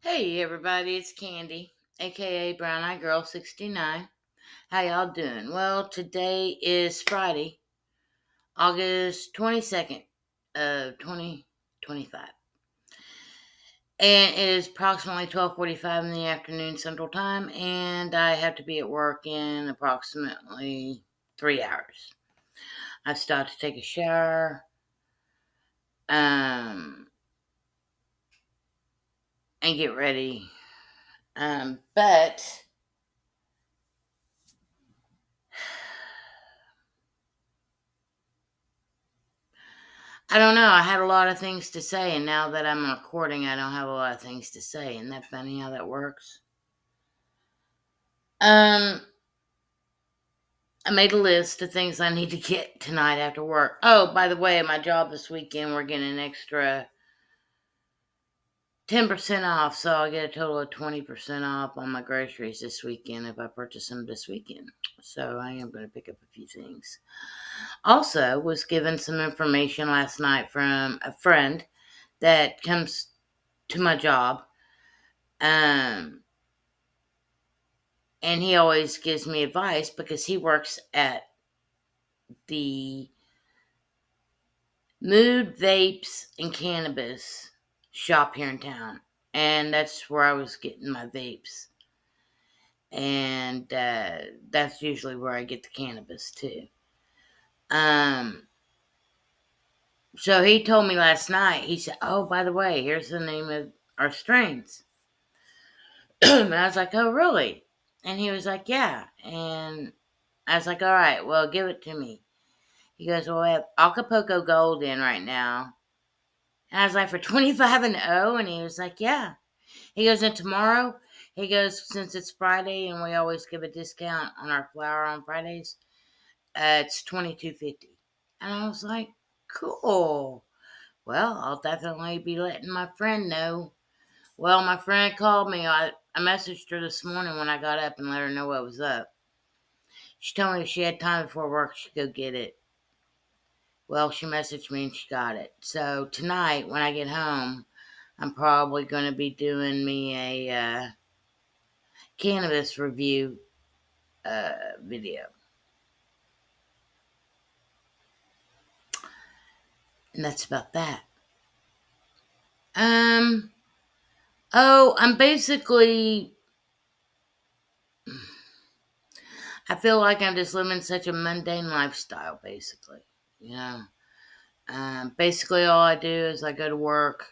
Hey everybody, it's Candy, aka Brown Eye Girl 69. How y'all doing? Well, today is Friday, August 22nd of 2025. And it is approximately 12:45 in the afternoon Central Time, and I have to be at work in approximately 3 hours. I stopped to take a shower, um, and get ready. But I don't know. I had a lot of things to say, and now that I'm recording, I don't have a lot of things to say. Isn't that funny how that works? Um, I made a list of things I need to get tonight after work. Oh, by the way, at my job this weekend, we're getting an extra 10% off, so I'll get a total of 20% off on my groceries this weekend if I purchase them this weekend. So I am going to pick up a few things. Also, was given some information last night from a friend that comes to my job. Um, and he always gives me advice because he works at the Mood Vapes and Cannabis shop here in town, and that's where I was getting my vapes, and that's usually where I get the cannabis too. Um, so he told me last night. He said, "Oh, by the way, here's the name of our strains," and I was like, "Oh, really?" And he was like, "Yeah," and I was like, "All right, well, give it to me." He goes, "Well, we have Acapulco Gold in right now." And I was like, "For 25 and 0?" And he was like, "Yeah." He goes, "And tomorrow," he goes, "since it's Friday and we always give a discount on our flour on Fridays, it's 22.50." And I was like, "Cool. Well, I'll definitely be letting my friend know." Well, my friend called me. I messaged her this morning when I got up and let her know what was up. She told me if she had time before work, she'd go get it. Well, she messaged me and she got it. So tonight, when I get home, I'm probably going to be doing me a cannabis review video. And that's about that. Um, I'm basically, I feel like I'm just living such a mundane lifestyle, basically. You know, basically all I do is I go to work,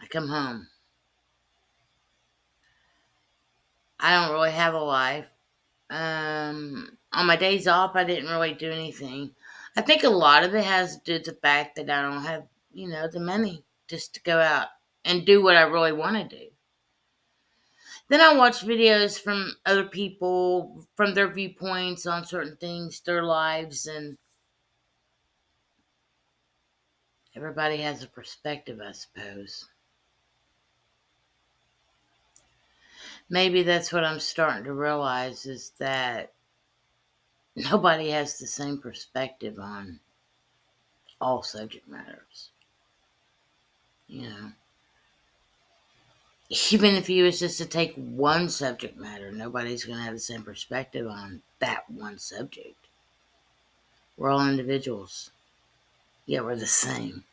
I come home. I don't really have a life. On my days off, I didn't really do anything. I think a lot of it has to do with the fact that I don't have, the money just to go out and do what I really want to do. Then I watch videos from other people, from their viewpoints on certain things, their lives, and everybody has a perspective, I suppose. Maybe that's what I'm starting to realize is that nobody has the same perspective on all subject matters. You know, even if you was just to take one subject matter, nobody's going to have the same perspective on that one subject. We're all individuals, yet we're the same.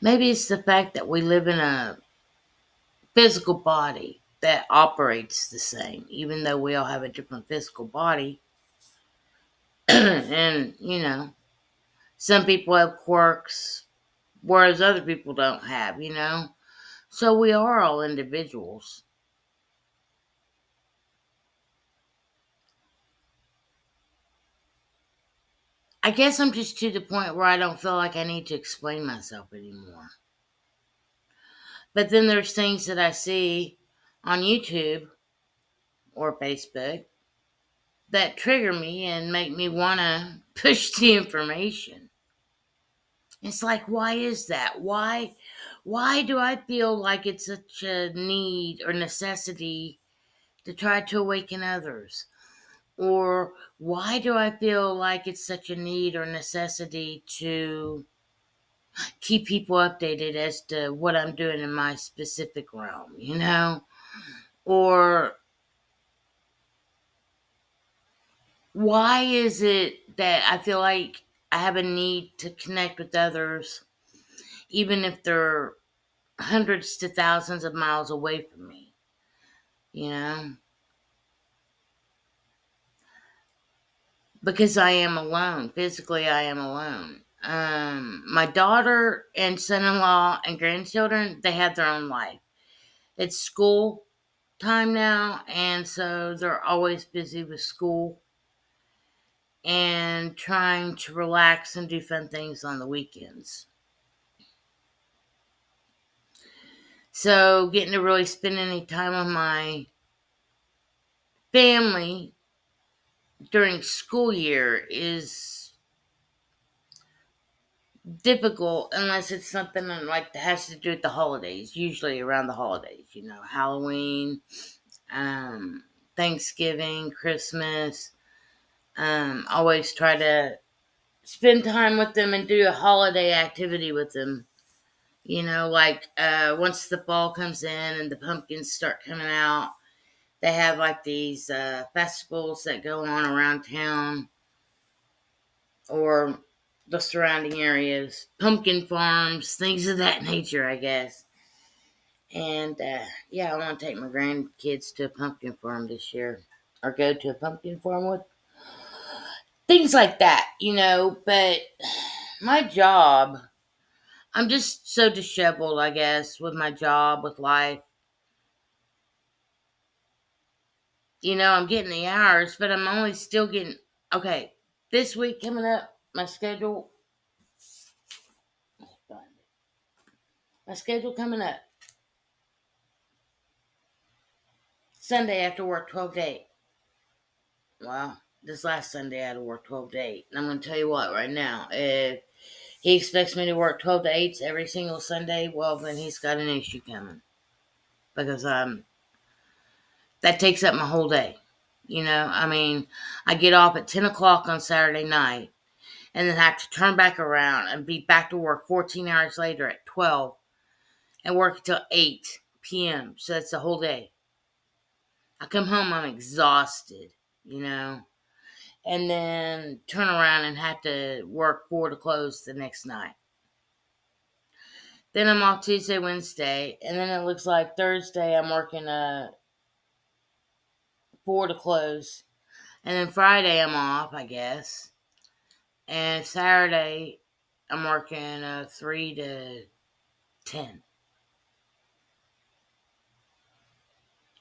Maybe it's the fact that we live in a physical body that operates the same, even though we all have a different physical body. And, some people have quirks, whereas other people don't have. So we are all individuals. I guess I'm just to the point where I don't feel like I need to explain myself anymore. But then there's things that I see on YouTube or Facebook that trigger me and make me want to push the information. It's like, why is that? Why do I feel like it's such a need or necessity to try to awaken others? Or why do I feel like it's such a need or necessity to keep people updated as to what I'm doing in my specific realm, Or why is it that I feel like I have a need to connect with others, even if they're hundreds to thousands of miles away from me, you know? Because I am alone. Physically, I am alone. My daughter and son-in-law and grandchildren, they have their own life. It's school time now, and so they're always busy with school and trying to relax and do fun things on the weekends. So getting to really spend any time with my family during school year is difficult unless it's something like that has to do with the holidays, usually around the holidays, Halloween, Thanksgiving, Christmas. Always try to spend time with them and do a holiday activity with them. Once the fall comes in and the pumpkins start coming out, they have like these festivals that go on around town or the surrounding areas, pumpkin farms, things of that nature, I guess. And yeah, I want to take my grandkids to a pumpkin farm this year, or go to a pumpkin farm with things like that. But my job, I'm just so disheveled, I guess, with my job, with life. I'm getting the hours, but I'm only still getting, okay, this week coming up, my schedule coming up, Sunday I have to work 12 to 8. Well, this last Sunday I had to work 12 to 8. And I'm going to tell you what, right now, if he expects me to work 12 to 8 every single Sunday, well, then he's got an issue coming. Because that takes up my whole day. I get off at 10 o'clock on Saturday night and then have to turn back around and be back to work 14 hours later at 12 and work until 8 p.m. So that's the whole day. I come home, I'm exhausted. And then turn around and have to work 4 to close the next night. Then I'm off Tuesday, Wednesday, and then it looks like Thursday I'm working 4 to close. And then Friday I'm off, I guess. And Saturday I'm working 3 to 10.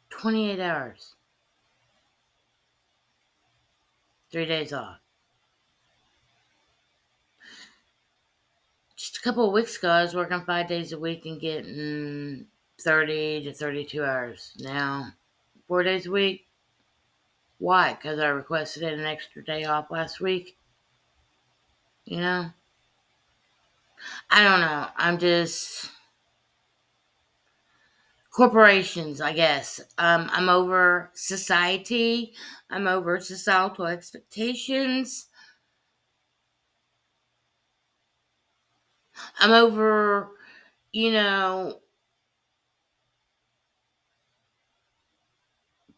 28 hours. 3 days off. Just a couple of weeks ago, I was working 5 days a week and getting 30 to 32 hours. Now, 4 days a week. Why? Because I requested an extra day off last week. I don't know. I'm just corporations, I guess. I'm over society. I'm over societal expectations. I'm over, you know,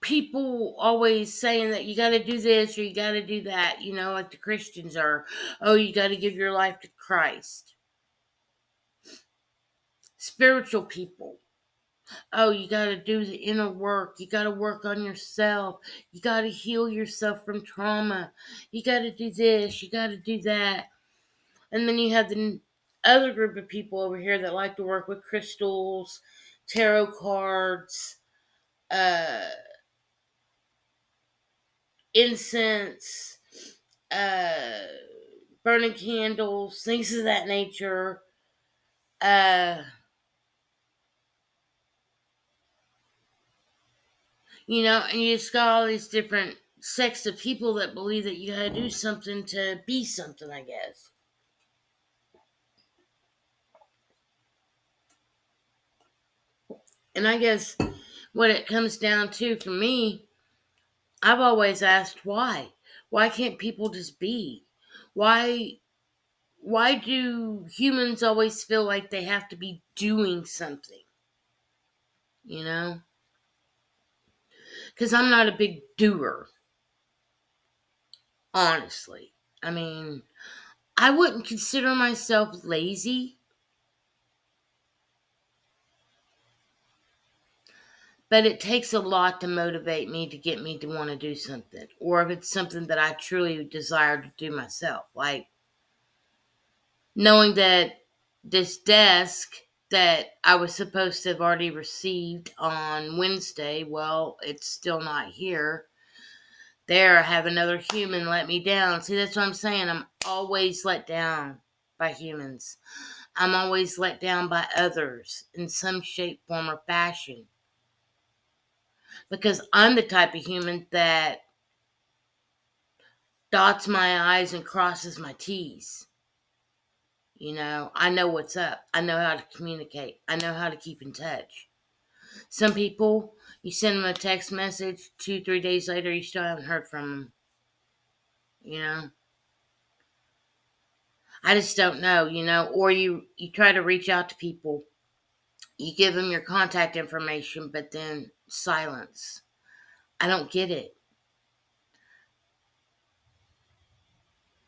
people always saying that you got to do this or you got to do that, like the Christians are. Oh, you got to give your life to Christ. Spiritual people. Oh, you got to do the inner work. You got to work on yourself. You got to heal yourself from trauma. You got to do this. You got to do that. And then you have the other group of people over here that like to work with crystals, tarot cards, uh, incense, uh, burning candles, things of that nature. Uh, and you just got all these different sects of people that believe that you gotta do something to be something, I guess. And I guess what it comes down to for me, I've always asked why. Why can't people just be? Why Why do humans always feel like they have to be doing something? You know? Because I'm not a big doer, honestly. I mean, I wouldn't consider myself lazy, but it takes a lot to motivate me to get me to want to do something. Or if it's something that I truly desire to do myself. Like knowing that this desk that I was supposed to have already received on Wednesday, well, it's still not here. There, I have another human let me down. See, that's what I'm saying. I'm always let down by humans. I'm always let down by others in some shape, form, or fashion. Because I'm the type of human that dots my I's and crosses my T's. I know what's up. I know how to communicate. I know how to keep in touch. Some people, you send them a text message, 2-3 days later, you still haven't heard from them. I just don't know, or you try to reach out to people. You give them your contact information, but then silence. I don't get it.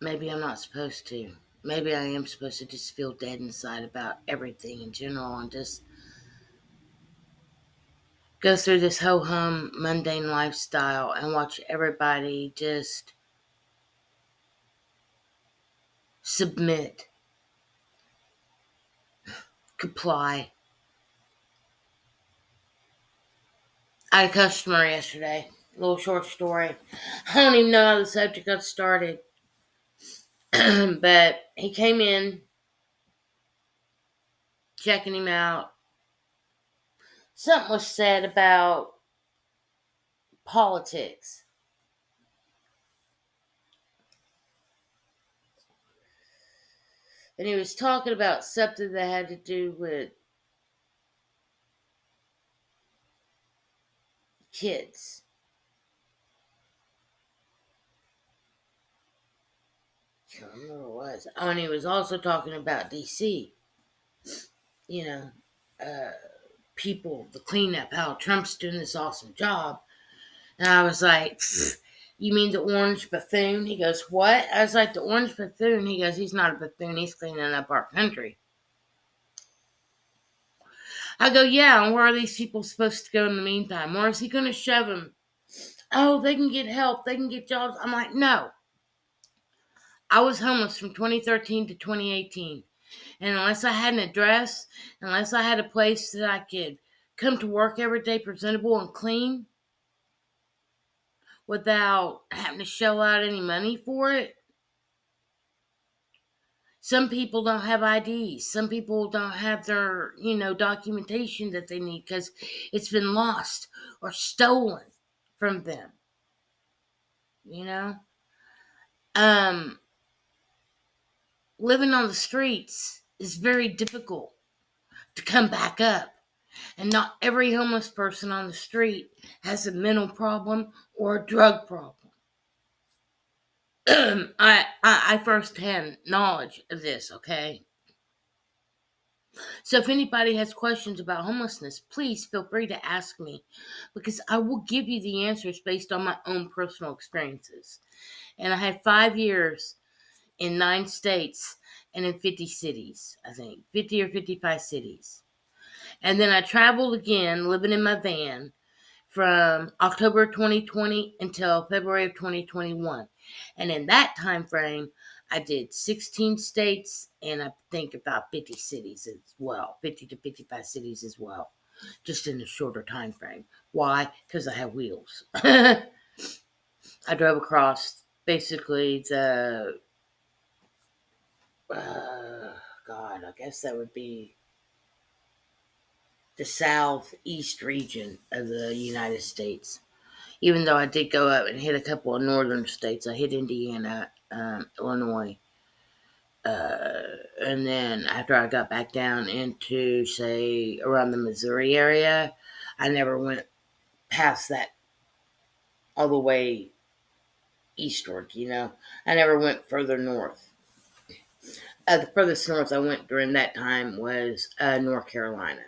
Maybe I'm not supposed to. Maybe I am supposed to just feel dead inside about everything in general and just go through this ho-hum mundane lifestyle and watch everybody just submit, comply. I had a customer yesterday. A little short story. I don't even know how the subject got started. But he came in, checking him out. Something was said about politics. And he was talking about something that had to do with kids. I can't remember what it was. Oh, and he was also talking about DC. You know, uh, people, the cleanup, how Trump's doing this awesome job. And I was like, you mean the orange buffoon? He goes, what? I was like, the orange buffoon? He goes, he's not a buffoon. He's cleaning up our country. I go, yeah, and where are these people supposed to go in the meantime? Where is he going to shove them? Oh, they can get help. They can get jobs. I'm like, no. I was homeless from 2013 to 2018. And unless I had an address, unless I had a place that I could come to work every day presentable and clean without having to shell out any money for it, some people don't have IDs. Some people don't have their, documentation that they need because it's been lost or stolen from them. You know? Um, Living on the streets is very difficult to come back up. And not every homeless person on the street has a mental problem or a drug problem. I firsthand knowledge of this, okay? So if anybody has questions about homelessness, please feel free to ask me because I will give you the answers based on my own personal experiences. And I had 5 years in 9 states and in 50 cities, I think, 50 or 55 cities. And then I traveled again, living in my van, from October 2020 until February of 2021. And in that time frame, I did 16 states and I think about 50 cities as well, 50 to 55 cities as well, just in a shorter time frame. Why? Because I have wheels. I drove across basically I guess that would be the southeast region of the United States. Even though I did go up and hit a couple of northern states, I hit Indiana, Illinois, and then after I got back down into, say, around the Missouri area, I never went past that all the way eastward, I never went further north. The furthest north I went during that time was North Carolina.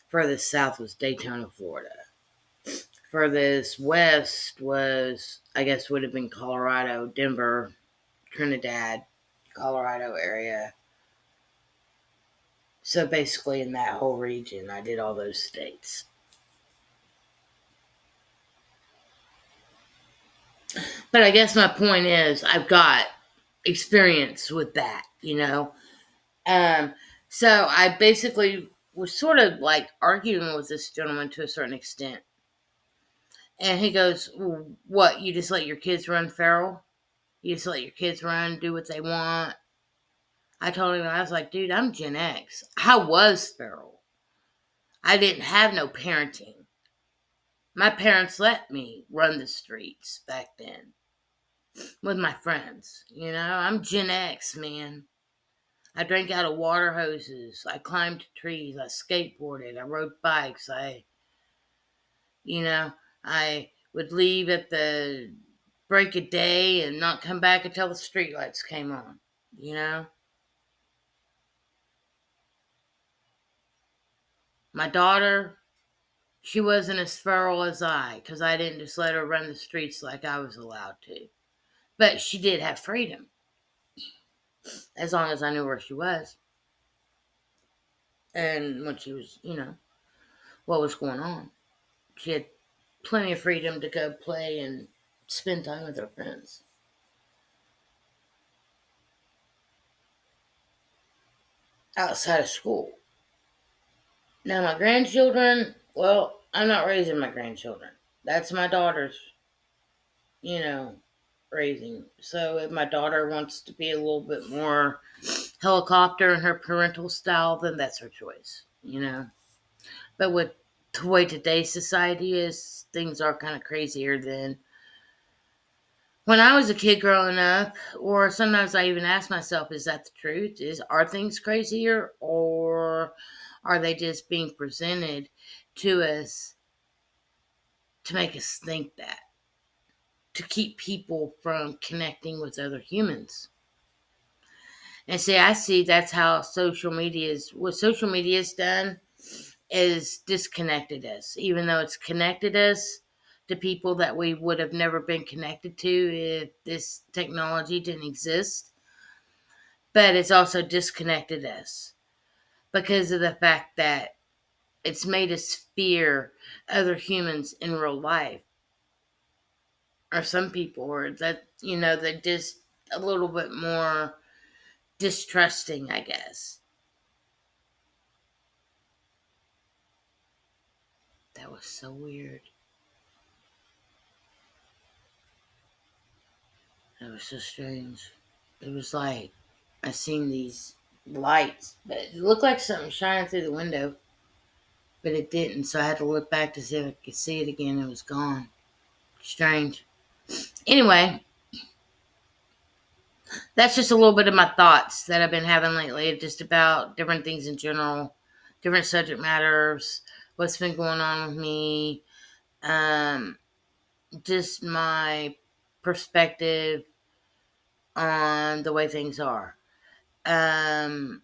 Furthest south was Daytona, Florida. Furthest west was, I guess, would have been Colorado, Denver, Trinidad, Colorado area. So basically, in that whole region, I did all those states. But I guess my point is, I've got experience with that, you know. So I basically was sort of like arguing with this gentleman to a certain extent. And he goes, "What, you just let your kids run feral? You just let your kids run, do what they want?" I told him, I was like, "Dude, I'm Gen X. I was feral. I didn't have no parenting. My parents let me run the streets back then with my friends. You know, I'm Gen X, man. I drank out of water hoses. I climbed trees. I skateboarded. I rode bikes. You know, I would leave at the break of day and not come back until the streetlights came on. You know, my daughter, she wasn't as feral as I, because I didn't just let her run the streets like I was allowed to. But she did have freedom, as long as I knew where she was and when she was, you know, what was going on. She had plenty of freedom to go play and spend time with her friends outside of school. Now, my grandchildren, well, I'm not raising my grandchildren. That's my daughter's, you know, raising. So if my daughter wants to be a little bit more helicopter in her parental style, then that's her choice, you know. But with the way today's society is, things are kind of crazier than when I was a kid growing up. Or sometimes I even ask myself, is that the truth? Are things crazier, or are they just being presented to us to make us think that, to keep people from connecting with other humans? And see, I see that's how social media is. What social media has done is disconnected us, even though it's connected us to people that we would have never been connected to if this technology didn't exist. But it's also disconnected us because of the fact that it's made us fear other humans in real life. Or some people, or that, you know, they're just a little bit more distrusting, I guess. That was so weird. That was so strange. It was like I seen these lights, but it looked like something shining through the window, but it didn't. So I had to look back to see if I could see it again. It was gone. Strange. Anyway, that's just a little bit of my thoughts that I've been having lately, just about different things in general, different subject matters, what's been going on with me, um, just my perspective on the way things are. Um,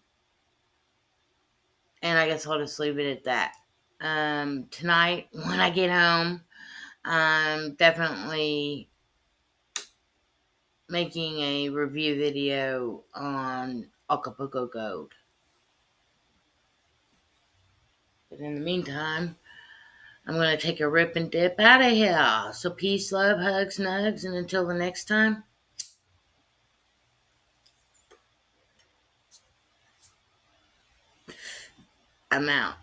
and I guess I'll just leave it at that. Tonight, when I get home, I'm definitely making a review video on Acapulco Gold. But in the meantime, I'm going to take a rip and dip out of here. So peace, love, hugs, nugs, and until the next time, I'm out.